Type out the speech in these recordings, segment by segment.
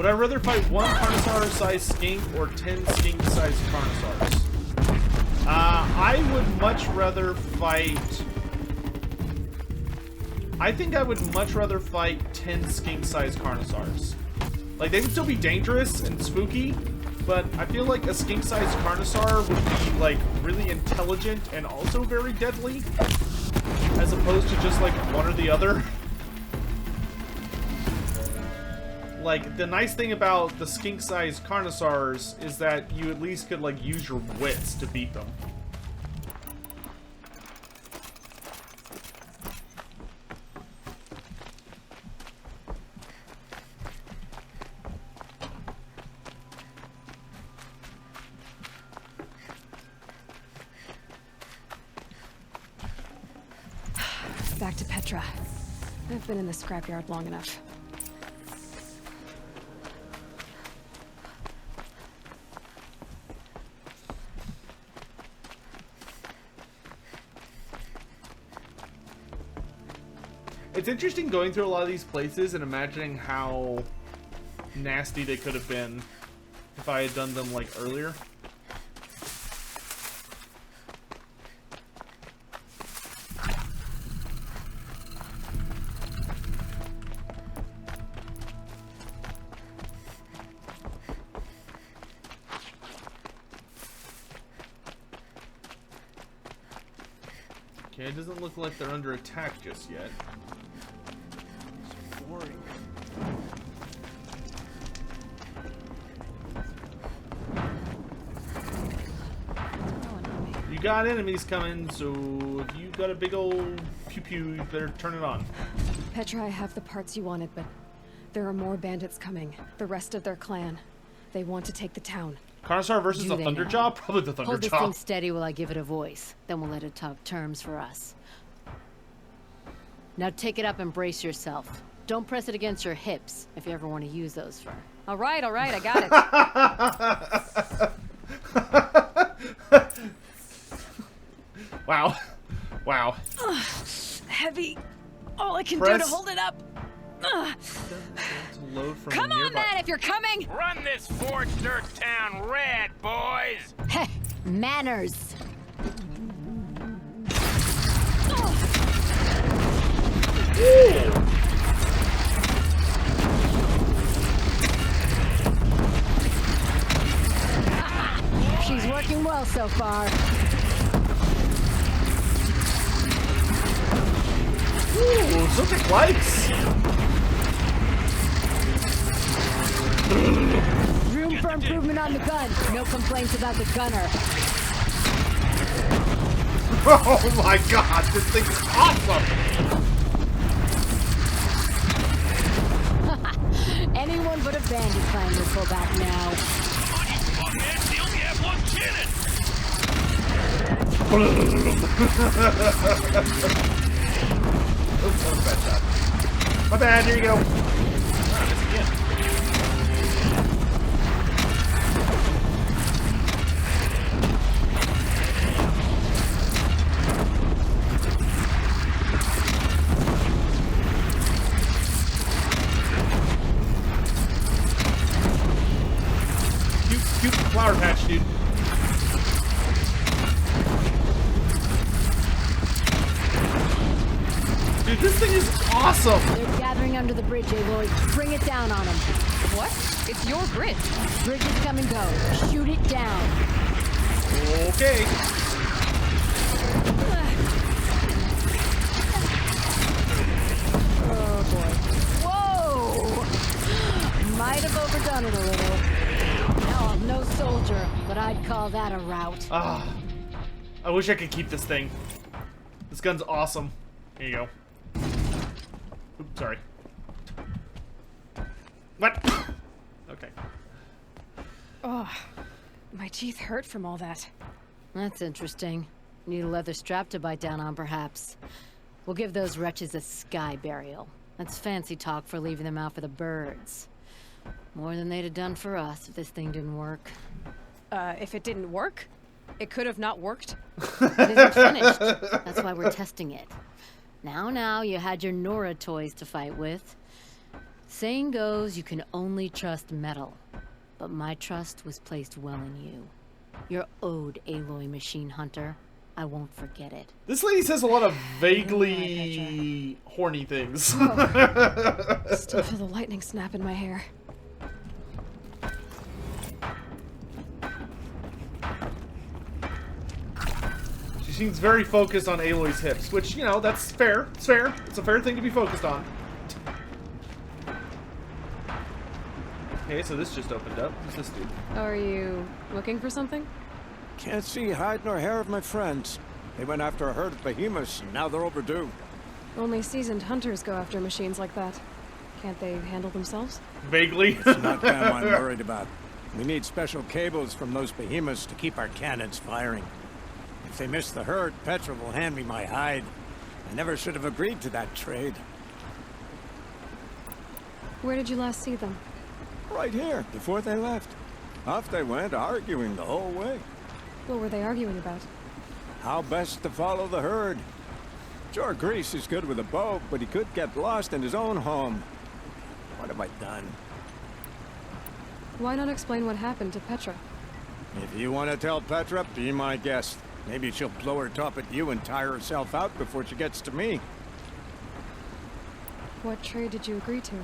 Would I rather fight one Carnosaur-sized skink or 10 skink-sized Carnosaurs? I would much rather fight... I think I would much rather fight 10 skink-sized Carnosaurs. Like, they would still be dangerous and spooky, but I feel like a skink-sized Carnosaur would be, like, really intelligent and also very deadly, as opposed to just, like, one or the other. Like, the nice thing about the skink-sized Carnosaurs is that you at least could, like, use your wits to beat them. Back to Petra. I've been in the scrapyard long enough. It's interesting going through a lot of these places and imagining how nasty they could have been if I had done them, like, earlier. Okay, it doesn't look like they're under attack just yet. It's boring. You got enemies coming, so if you got a big old pew-pew, you better turn it on. Petra, I have the parts you wanted, but there are more bandits coming. The rest of their clan. They want to take the town. Carnosaur versus the Thunderjaw? Probably the Thunderjaw. Hold this thing steady while I give it a voice. Then we'll let it talk terms for us. Now take it up and brace yourself. Don't press it against your hips if you ever want to use those for... All right, I got it. Wow. Wow. Heavy. All I can Press. do to hold it up. Load from Come on, nearby. man, if you're coming! Run this forged dirt town red, boys! Heh, manners. She's working well so far. Ooh, Sotek likes. Room for improvement on the gun. No complaints about the gunner. Oh my god, this thing is awesome! Anyone but a bandit clan will pull back now. They only have one cannon! Oops, that was a bad shot. My bad, here you go. Ah, miss again. Cute flower patch, dude. Dude, this thing is awesome! They're gathering under the bridge, Aloy. Bring it down on them. What? It's your bridge. Bridges come and go. Shoot it down. Okay. Oh, boy. Whoa! Might have overdone it a little. Now I'm no soldier, but I'd call that a rout. Ah, I wish I could keep this thing. This gun's awesome. Here you go. Oops, sorry. What? Okay. Oh, my teeth hurt from all that. That's interesting. Need a leather strap to bite down on, perhaps. We'll give those wretches a sky burial. That's fancy talk for leaving them out for the birds. More than they'd have done for us if this thing didn't work. If it didn't work, it could have not worked. It isn't finished. That's why we're testing it. Now, you had your Nora toys to fight with. Saying goes, you can only trust metal. But my trust was placed well in you. You're owed, Aloy Machine Hunter. I won't forget it. This lady says a lot of vaguely horny things. Still feel the lightning snap in my hair. She seems very focused on Aloy's hips, which, you know, that's fair. It's fair. It's a fair thing to be focused on. Okay, so this just opened up. What's this do? Are you looking for something? Can't see hide nor hair of my friends. They went after a herd of behemoths, and now they're overdue. Only seasoned hunters go after machines like that. Can't they handle themselves? Vaguely. It's not them I'm worried about. We need special cables from those behemoths to keep our cannons firing. If they miss the herd, Petra will hand me my hide. I never should have agreed to that trade. Where did you last see them? Right here, before they left. Off they went, arguing the whole way. What were they arguing about? How best to follow the herd. Sure, Grease is good with a bow, but he could get lost in his own home. What have I done? Why not explain what happened to Petra? If you want to tell Petra, be my guest. Maybe she'll blow her top at you and tire herself out before she gets to me. What trade did you agree to?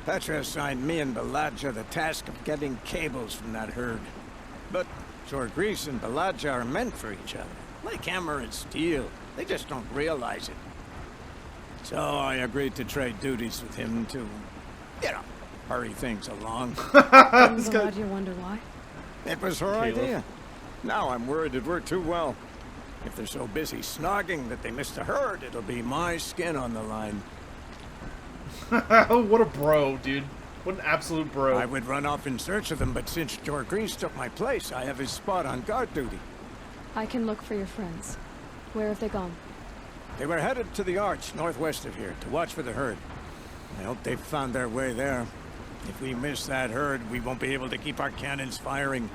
Petra assigned me and Baladja the task of getting cables from that herd. But sure, Grease and Baladja are meant for each other. Like hammer and steel. They just don't realize it. So I agreed to trade duties with him to, you know, hurry things along. Didn't Baladja wonder why? It was her Caleb. idea. Now I'm worried it worked too well. If they're so busy snogging that they miss the herd, it'll be my skin on the line. What a bro, dude. What an absolute bro. I would run off in search of them, but since Jor Grease took my place, I have his spot on guard duty. I can look for your friends. Where have they gone? They were headed to the arch northwest of here to watch for the herd. I hope they've found their way there. If we miss that herd, we won't be able to keep our cannons firing.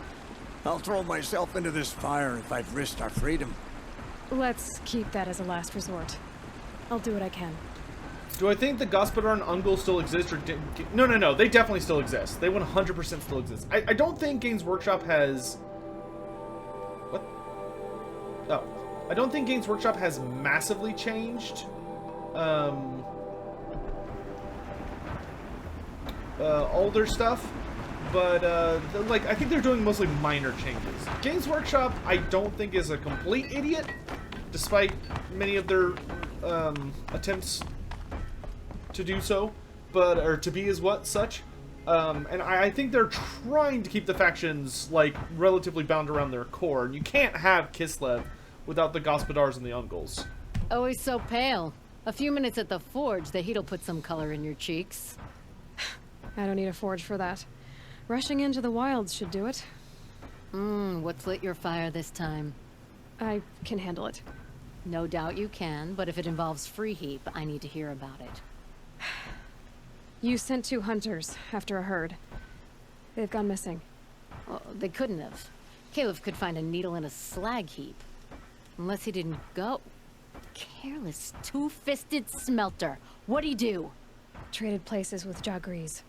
I'll throw myself into this fire if I've risked our freedom. Let's keep that as a last resort. I'll do what I can. Do I think the Gospodar and Ungol still exist, or no, they definitely still exist. They 100% still exist. I don't think Games Workshop has... What? Oh. I don't think Games Workshop has massively changed all their stuff, but like, I think they're doing mostly minor changes. Games Workshop, I don't think, is a complete idiot, despite many of their attempts to do so, or to be as such. And I think they're trying to keep the factions, like, relatively bound around their core, and you can't have Kislev without the Gospodars and the Ungols. Always so pale. A few minutes at the forge, the heat'll put some color in your cheeks. I don't need a forge for that. Rushing into the wilds should do it. What's lit your fire this time? I can handle it. No doubt you can, but if it involves free heap, I need to hear about it. You sent 2 hunters after a herd. They've gone missing. Well, they couldn't have. Caleb could find a needle in a slag heap. Unless he didn't go. Careless, two-fisted smelter. What'd he do? Traded places with Jagrees.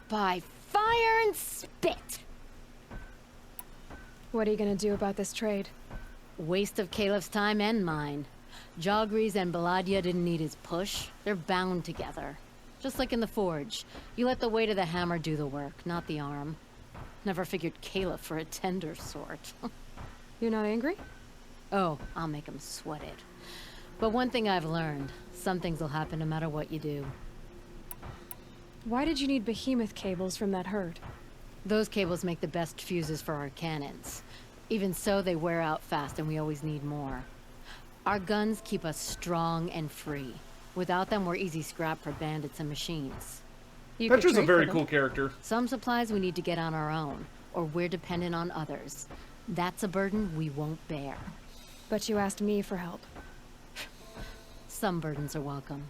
By fire and spit! What are you gonna do about this trade? Waste of Caleb's time and mine. Jagrees and Baladja didn't need his push. They're bound together. Just like in the forge. You let the weight of the hammer do the work, not the arm. Never figured Caleb for a tender sort. You're not angry? Oh, I'll make him sweat it. But one thing I've learned, some things will happen no matter what you do. Why did you need behemoth cables from that herd? Those cables make the best fuses for our cannons. Even so, they wear out fast and we always need more. Our guns keep us strong and free. Without them, we're easy scrap for bandits and machines. You could Petra's a trade very for cool them. character. Some supplies we need to get on our own, or we're dependent on others. That's a burden we won't bear. But you asked me for help. Some burdens are welcome.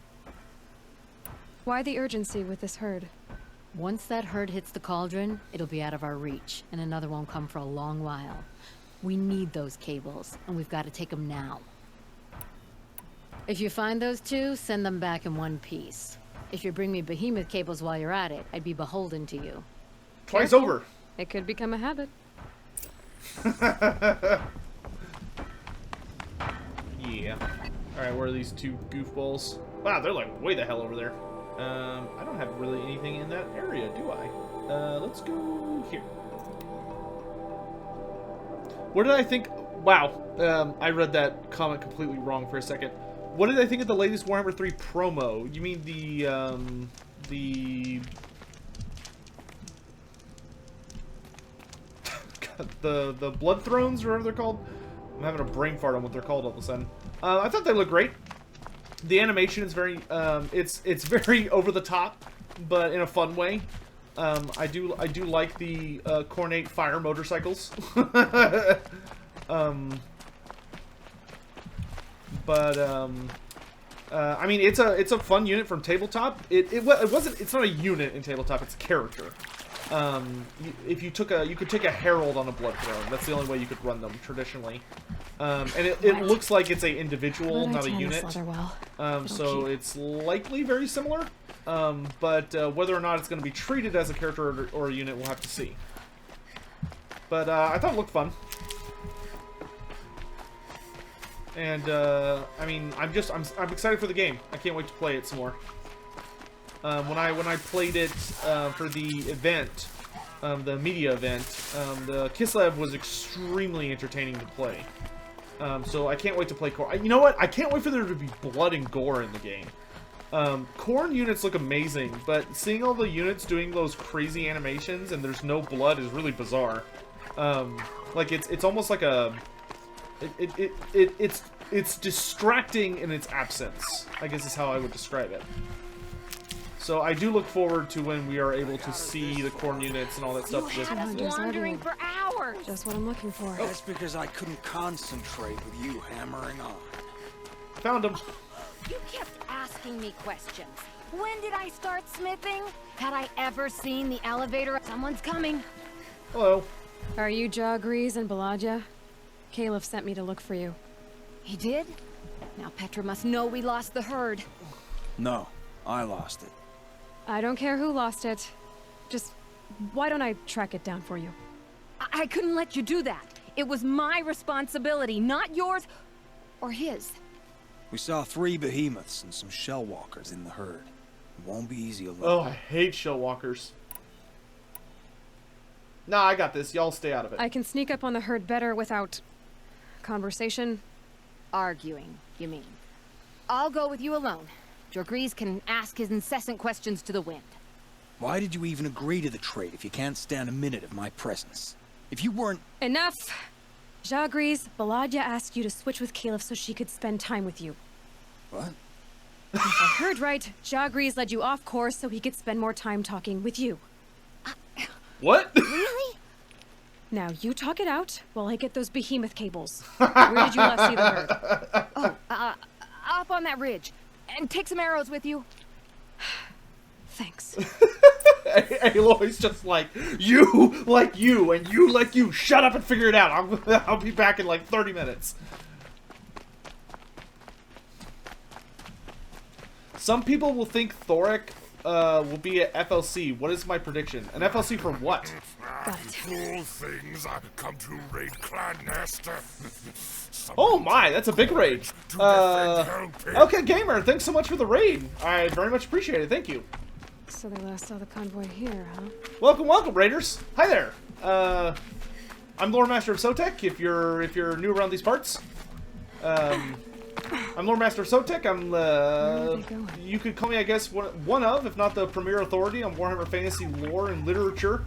Why the urgency with this herd? Once that herd hits the cauldron, it'll be out of our reach, and another won't come for a long while. We need those cables, and we've got to take them now. If you find those 2, send them back in one piece. If you bring me behemoth cables while you're at it, I'd be beholden to you. Twice Careful. over. It could become a habit. Yeah. Alright, where are these two goofballs? Wow, they're like way the hell over there. I don't have really anything in that area, do I? Let's go here. What did I think? Wow, I read that comment completely wrong for a second. What did I think of the latest Warhammer 3 promo? You mean the Blood Thrones, or whatever they're called? I'm having a brain fart on what they're called all of a sudden. I thought they looked great. The animation is very, it's very over the top, but in a fun way. I do like the Cornate fire motorcycles. I mean, it's a fun unit from tabletop. It's not a unit in tabletop. It's a character. If you could take a herald on a blood throne. That's the only way you could run them traditionally. And it looks like it's a individual, not a unit. So it's likely very similar. But whether or not it's going to be treated as a character or a unit, we'll have to see. But I thought it looked fun. And I mean, I'm excited for the game. I can't wait to play it some more. When I played it for the event, the media event, the Kislev was extremely entertaining to play. So I can't wait to play Khorne. You know what? I can't wait for there to be blood and gore in the game. Khorne units look amazing, but seeing all the units doing those crazy animations and there's no blood is really bizarre. Like it's almost like a it's distracting in its absence, I guess is how I would describe it. So I do look forward to when we are able to see the Khorne units and all that stuff. You had us wandering for hours. Just what I'm looking for. That's because I couldn't concentrate with you hammering on. Found them. You kept asking me questions. When did I start smithing? Had I ever seen the elevator? Someone's coming. Hello. Are you Jagrees and Balaja? Caliph sent me to look for you. He did? Now Petra must know we lost the herd. No, I lost it. I don't care who lost it. Just, why don't I track it down for you? I couldn't let you do that. It was my responsibility, not yours or his. We saw 3 behemoths and some shell walkers in the herd. It won't be easy alone. Oh, I hate shell walkers. Nah, I got this. Y'all stay out of it. I can sneak up on the herd better without conversation. Arguing, you mean? I'll go with you alone. Jagrees can ask his incessant questions to the wind. Why did you even agree to the trade if you can't stand a minute of my presence? If you weren't... Enough! Jagrees, Balaja asked you to switch with Caliph so she could spend time with you. What? If I heard right, Jagrees led you off course so he could spend more time talking with you. What? Really? Now you talk it out while I get those behemoth cables. Where did you last see the herd? Oh, up on that ridge. And take some arrows with you. Thanks. Aloy's just like, you like you, and you like you. Shut up and figure it out. I'll be back in like 30 minutes. Some people will think Thoric will be at FLC. What is my prediction? An FLC for what? Got it. Cool things. I've come to raid Clan Nesta. Oh my, that's a big raid. Okay, Gamer, thanks so much for the raid. I very much appreciate it. Thank you. So they last saw the convoy here, huh? Welcome, welcome, raiders. Hi there. I'm Lord Master of Sotek. If you're new around these parts, I'm Lord Master of Sotek. You could call me, I guess, one of, if not the premier authority on Warhammer Fantasy lore and literature.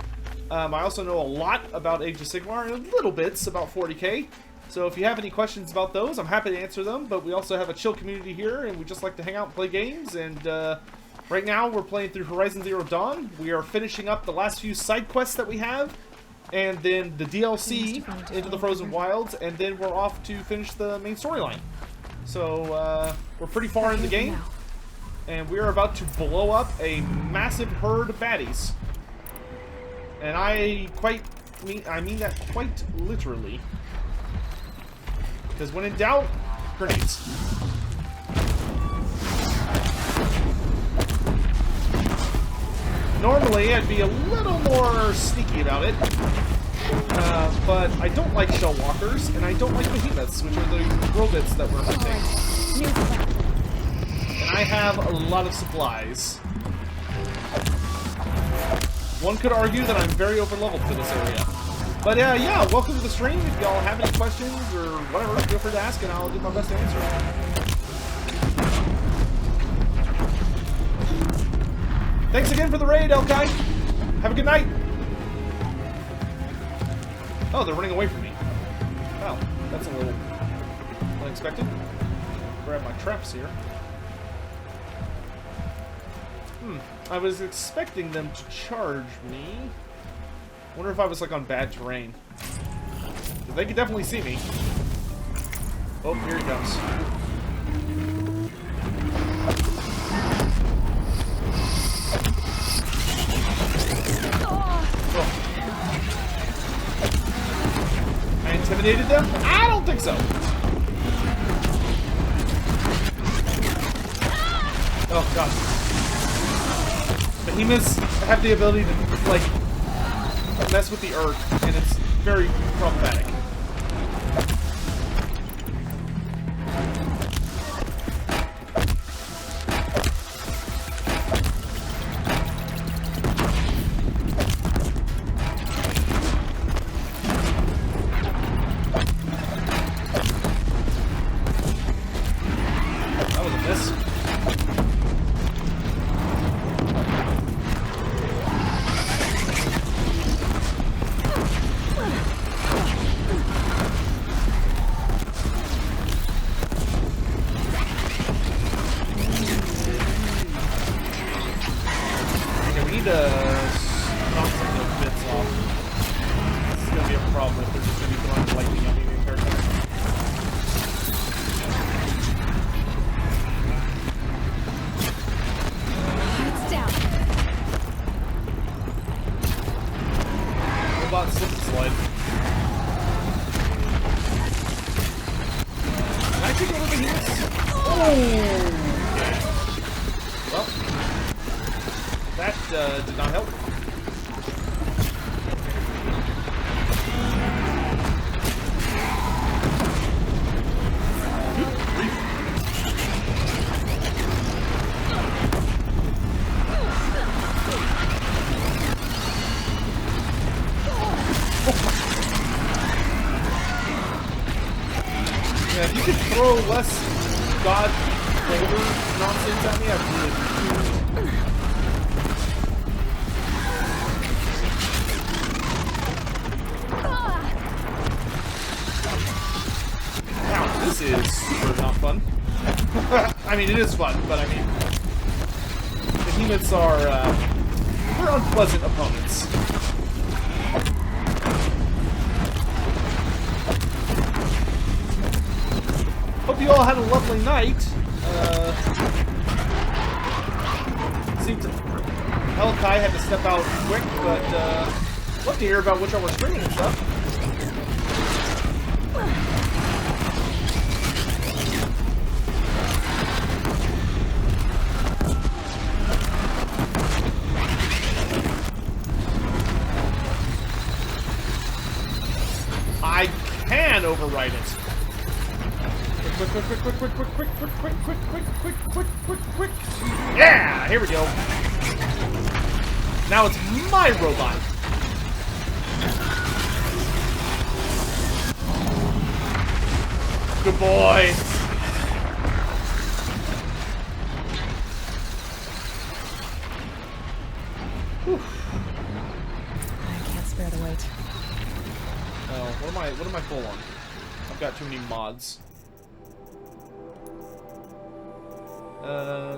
I also know a lot about Age of Sigmar and little bits about 40k. So if you have any questions about those, I'm happy to answer them. But we also have a chill community here, and we just like to hang out and play games. And right now, we're playing through Horizon Zero Dawn. We are finishing up the last few side quests that we have, and then the DLC into the Frozen Wilds, and then we're off to finish the main storyline. So we're pretty far in the game, and we are about to blow up a massive herd of baddies. And I mean that quite literally. Because when in doubt, grenades. Normally, I'd be a little more sneaky about it. But I don't like shell walkers, and I don't like behemoths, which are the robots that we're hunting. And I have a lot of supplies. One could argue that I'm very over-leveled for this area. But yeah, welcome to the stream. If y'all have any questions or whatever, feel free to ask, and I'll do my best to answer. Thanks again for the raid, Elkai. Have a good night. Oh, they're running away from me. Wow, that's a little unexpected. Grab my traps here. I was expecting them to charge me. Wonder if I was like on bad terrain. They could definitely see me. Oh, here he comes. Oh. I intimidated them? I don't think so. Oh god. Behemoths have the ability to like mess with the earth, and it's very problematic. That was a miss. Did not help. Yeah, if you could throw less God boulder nonsense at me, I'd really appreciate it. This is super not fun. I mean, it is fun, but I mean, behemoths are they're unpleasant opponents. Hope you all had a lovely night. Seemed Elkai had to step out quick, but love to hear about which one we're streaming and stuff. I can overwrite it. Quick. Yeah, here we go. Now it's my robot. Good boy. Whew. I can't spare the weight. Oh, what am I full on? I've got too many mods.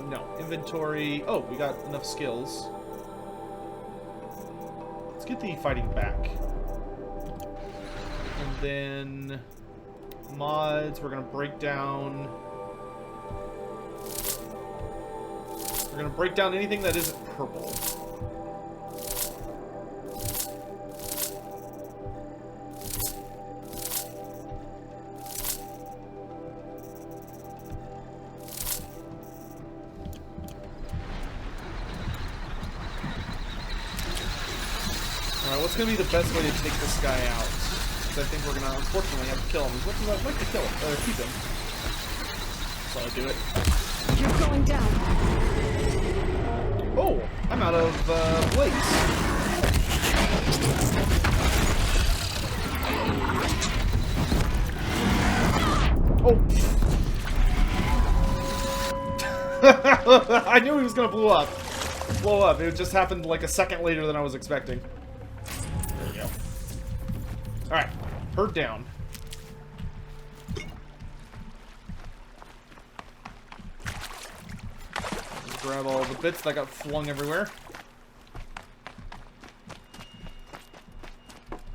No. Inventory. Oh, we got enough skills. Let's get the fighting back. And then mods, we're gonna break down. We're gonna break down anything that isn't purple. Alright, what's gonna be the best way to take this guy out? Because I think we're gonna, unfortunately, have to kill him. As much as I'd like to kill him, or keep him. So I'll do it. You're going down. Oh, I'm out of blades. Oh. I knew he was gonna blow up. It just happened like a second later than I was expecting. There we go. Alright, herd down. Grab all the bits that got flung everywhere.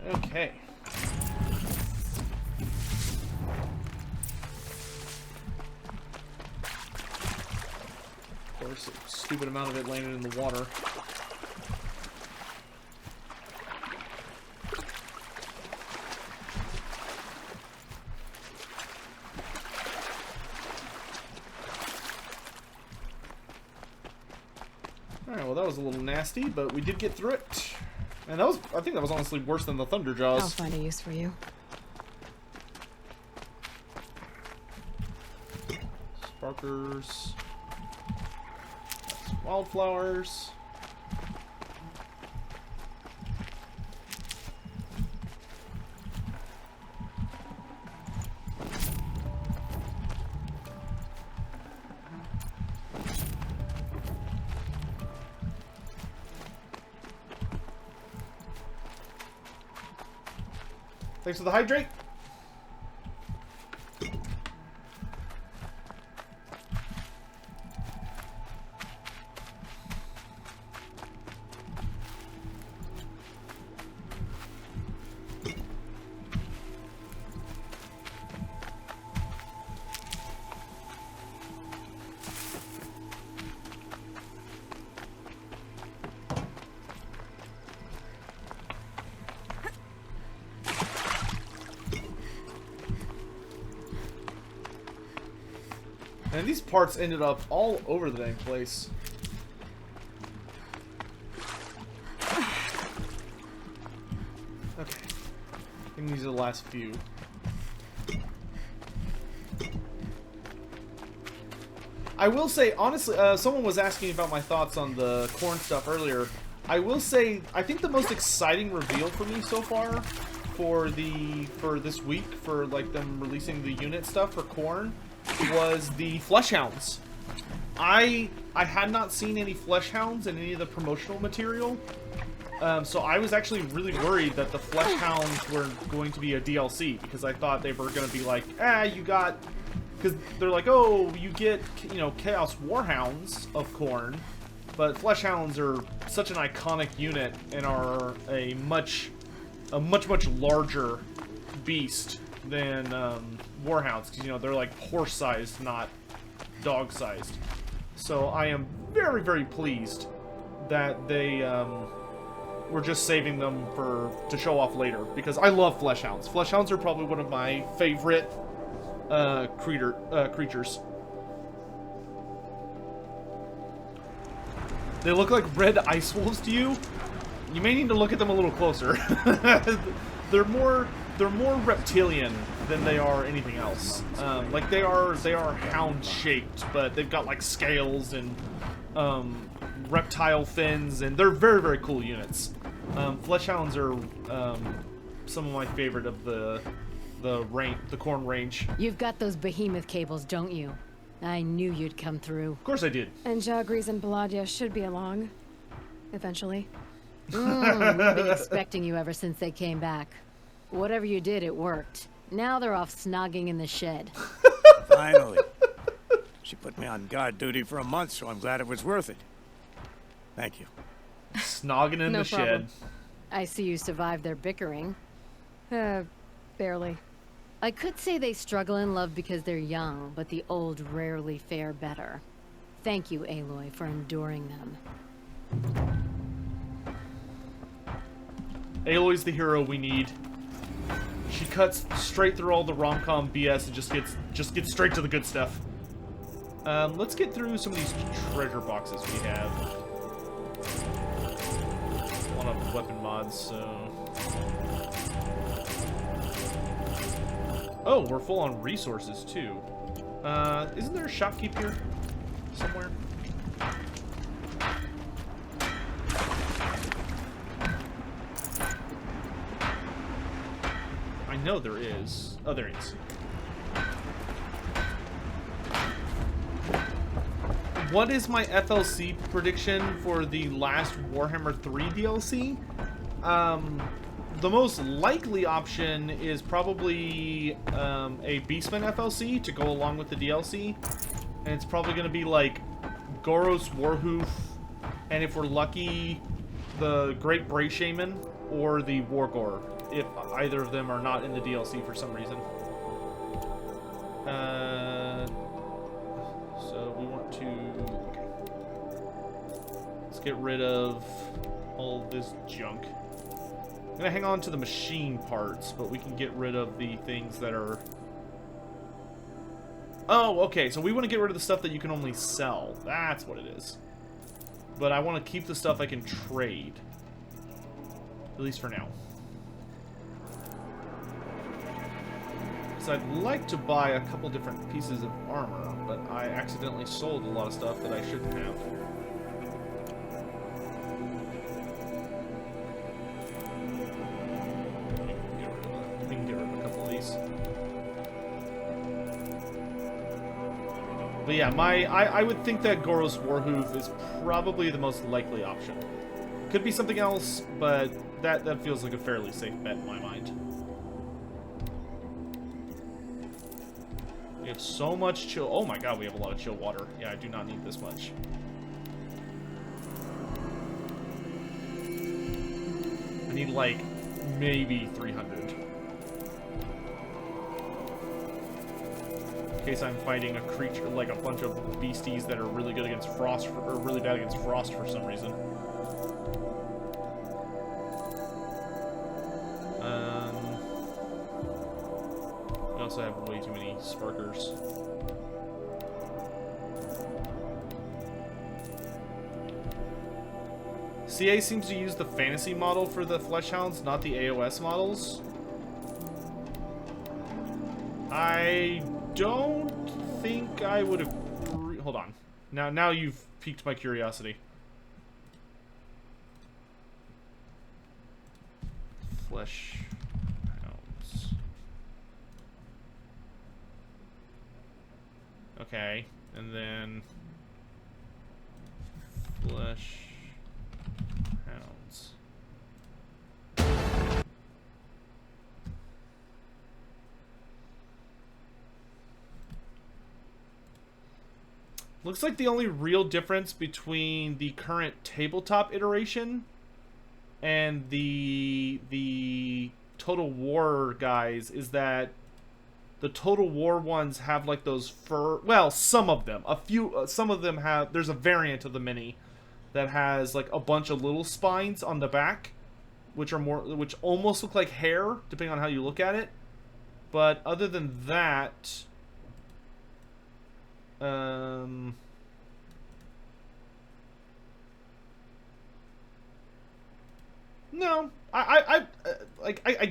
Okay. Of course, a stupid amount of it landed in the water. Alright, well that was a little nasty, but we did get through it. And that was, I think that was honestly worse than the Thunder Jaws. I'll find a use for you. Sparkers. That's wildflowers. Thanks for the hydrate. And these parts ended up all over the dang place. Okay. I think these are the last few. I will say, honestly, someone was asking about my thoughts on the corn stuff earlier. I will say, I think the most exciting reveal for me so far for this week, for like them releasing the unit stuff for corn, was the flesh hounds. I had not seen any flesh hounds in any of the promotional material, so I was actually really worried that the flesh hounds were going to be a DLC, because I thought they were going to be like, you got, because they're like, oh, you get, you know, Chaos Warhounds of Khorne, but flesh hounds are such an iconic unit and are a much larger beast than Warhounds, because, you know, they're like horse-sized, not dog-sized. So I am very, very pleased that they were just saving them to show off later, because I love flesh hounds. Flesh hounds are probably one of my favorite creatures. They look like red ice wolves to you. You may need to look at them a little closer. They're more reptilian than they are anything else. Like they are hound shaped, but they've got like scales and reptile fins, and they're very, very cool units. Flesh hounds are some of my favorite of the Khorne range. You've got those behemoth cables, don't you? I knew you'd come through. Of course I did. And Jagris and Baladia should be along. Eventually. We've been expecting you ever since they came back. Whatever you did, it worked. Now they're off snogging in the shed. Finally. She put me on guard duty for a month, so I'm glad it was worth it. Thank you. Snogging in No the problem. shed. I see you survived their bickering. Barely. I could say they struggle in love because they're young, but the old rarely fare better. Thank you, Aloy, for enduring them. Aloy's the hero we need. She cuts straight through all the rom-com BS and just gets straight to the good stuff. Let's get through some of these treasure boxes we have. Want to weapon mods, so... Oh, we're full on resources, too. Isn't there a shopkeep here? Somewhere? I know there is. Oh, there is. What is my FLC prediction for the last Warhammer 3 DLC? The most likely option is probably a Beastman FLC to go along with the DLC. And it's probably going to be like Goros Warhoof, and if we're lucky, the Great Bray Shaman or the Wargore, if either of them are not in the DLC for some reason. So we want to... Okay. Let's get rid of all this junk. I'm gonna hang on to the machine parts, but we can get rid of the things that are... Oh, okay, so we want to get rid of the stuff that you can only sell. That's what it is. But I want to keep the stuff I can trade. At least for now. So I'd like to buy a couple different pieces of armor, but I accidentally sold a lot of stuff that I shouldn't have. We can get rid of a couple of these. But yeah, I would think that Goros Warhoof is probably the most likely option. Could be something else, but that feels like a fairly safe bet in my mind. We have so much chill. Oh my god, we have a lot of chill water. Yeah, I do not need this much. I need like maybe 300. In case I'm fighting a creature, like a bunch of beasties that are really good against frost, or really bad against frost for some reason. We also have way too many sparkers. CA seems to use the fantasy model for the flesh hounds, not the AOS models. I don't think I would agree. Hold on. Now you've piqued my curiosity. Flesh hounds. Okay, and then flesh hounds. Looks like the only real difference between the current tabletop iteration and the Total War guys is that the Total War ones have like those fur. Well, some of them, some of them have. There's a variant of the mini that has like a bunch of little spines on the back, which almost look like hair, depending on how you look at it. But other than that, no, I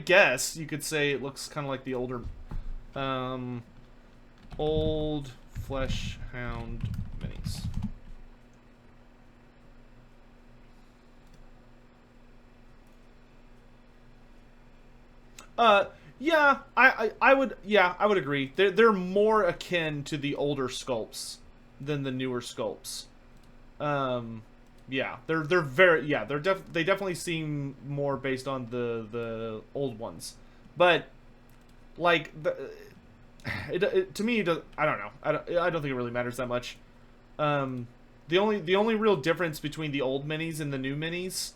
guess you could say it looks kind of like the older, old flesh hound minis. Yeah, I would agree. They're more akin to the older sculpts than the newer sculpts. Yeah, they definitely seem more based on the old ones. But like to me, I don't know. I don't think it really matters that much. The only real difference between the old minis and the new minis